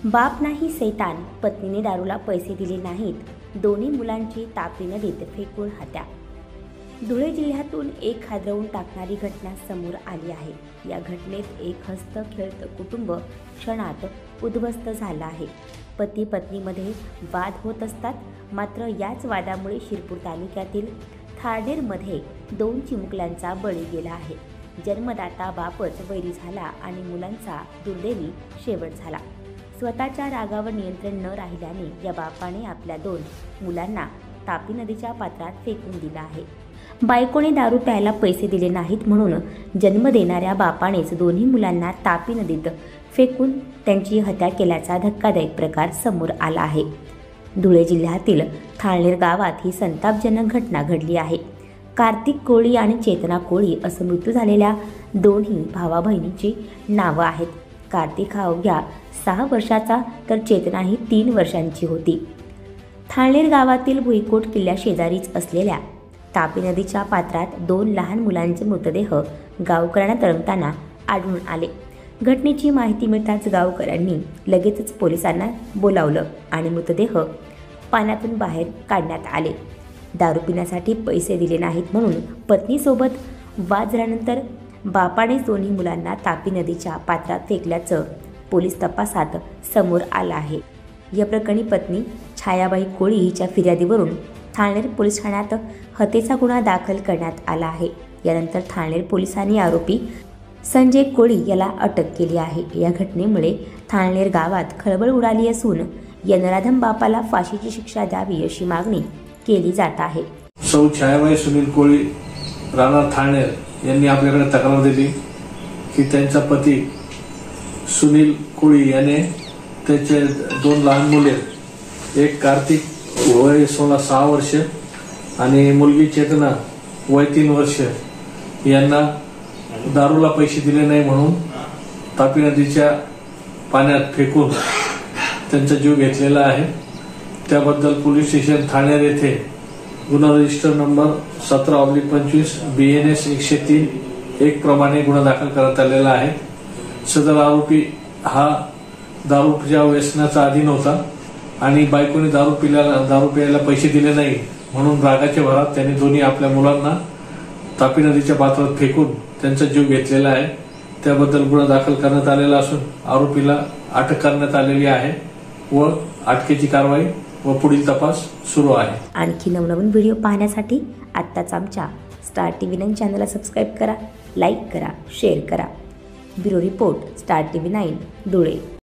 बाप नाही सैतान, पत्नीने दारूला पैसे दिले नाहीत, दोन्ही मुलांची तापी नदीत फेकून हत्या। धुळे जिल्ह्यातून एक हादरवून टाकणारी घटना समोर आली आहे। या घटनेत एक हसत खेळत कुटुंब क्षणात उद्ध्वस्त झालं आहे। पती पत्नीमध्ये वाद होत असतात, मात्र याच वादामुळे शिरपूर तालुक्यातील थाळनेरमध्ये 2 चिमुकल्यांचा बळी गेला आहे। जन्मदाता बापच वैरी झाला आणि मुलांचा दुर्दैवी शेवट झाला। स्वतःच्या रागावर नियंत्रण न राहिल्याने या बापाने आपल्या 2 मुलांना तापी नदीच्या पात्रात फेकून दिलं आहे। बायकोने दारू प्यायला पैसे दिले नाहीत म्हणून जन्म देणाऱ्या बापानेच दोन्ही मुलांना तापी नदीत फेकून त्यांची हत्या केल्याचा धक्कादायक प्रकार समोर आला आहे। धुळे जिल्ह्यातील थाळनेर गावात ही संतापजनक घटना घडली आहे। कार्तिक कोळी आणि चेतना कोळी असं मृत्यू झालेल्या दोन्ही भावा बहिणीची नावं आहेत। कार्तिक हा अवघ्या 6 वर्षाचा तर चेतना ही 3 वर्षांची होती। थाळनेर गावातील भुईकोट किल्ल्या शेजारीच असलेल्या तापी नदीच्या पात्रात 2 लहान मुलांचे मृतदेह गावकऱ्यांना तरंगताना आढळून आले। घटनेची माहिती मिळताच गावकऱ्यांनी लगेचच पोलिसांना बोलावलं आणि मृतदेह पाण्यातून बाहेर काढण्यात आले। दारू पिण्यासाठी पैसे दिले नाहीत म्हणून पत्नीसोबत वाद झाल्यानंतर बापानेच दोन्ही मुलांना तापी नदीच्या पात्रात फेकल्याचं पोलीस तपासात समोर आलं आहे। या प्रकरणी पत्नी छायाबाई कोळी हिच्या फिर्यादीवरून थाळनेर पोलीस ठाण्यात हत्येचा गुन्हा दाखल करण्यात आला आहे। यानंतर थाळनेर पोलिसांनी आरोपी संजय कोळी याला अटक केली आहे। या घटनेमुळे थाळनेर गावात खळबळ उडाली असून या नराधम बापाला फाशीची शिक्षा द्यावी अशी मागणी केली जात आहे। सौ छायाबाई सुनील कोळी राहणार थाळनेर यांनी आपल्याकडे तक्रार दिली की त्यांचा पती सुनील कोळी याने त्याचे 2 लहान मुले, एक कार्तिक वय 6 वर्ष आणि मुलगी चेतना वय 3 वर्ष यांना दारूला पैसे दिले नाही म्हणून तापी नदीच्या पाण्यात फेकून त्यांचा जीव घेतलेला आहे। त्याबद्दल पोलीस स्टेशन थाळनेर येथे गुन्हा रजिस्टर नंबर 17/25 BNS 103-1 प्रमाणे गुन्हा दाखल करण्यात आलेला आहे। सदर आरोपी हा दारूच्या व्यसनाचा अधीन होता आणि बायकोने दारू प्यायला पैसे दिले नाही म्हणून रागाच्या भरात त्यांनी दोन्ही आपल्या मुलांना तापी नदीच्या पात्रात फेकून त्यांचा जीव घेतलेला आहे। त्याबद्दल गुन्हा दाखल करण्यात आलेला असून आरोपीला अटक करण्यात आलेली आहे व अटकेची कारवाई व पुढील तपास सुरू आहे। आणखी नवनवीन व्हिडिओ पाहण्यासाठी आत्ताच आमच्या स्टार TV 9 चॅनलला सबस्क्राईब करा, लाईक करा, शेअर करा। Bureau report, star TV 9 Dhule.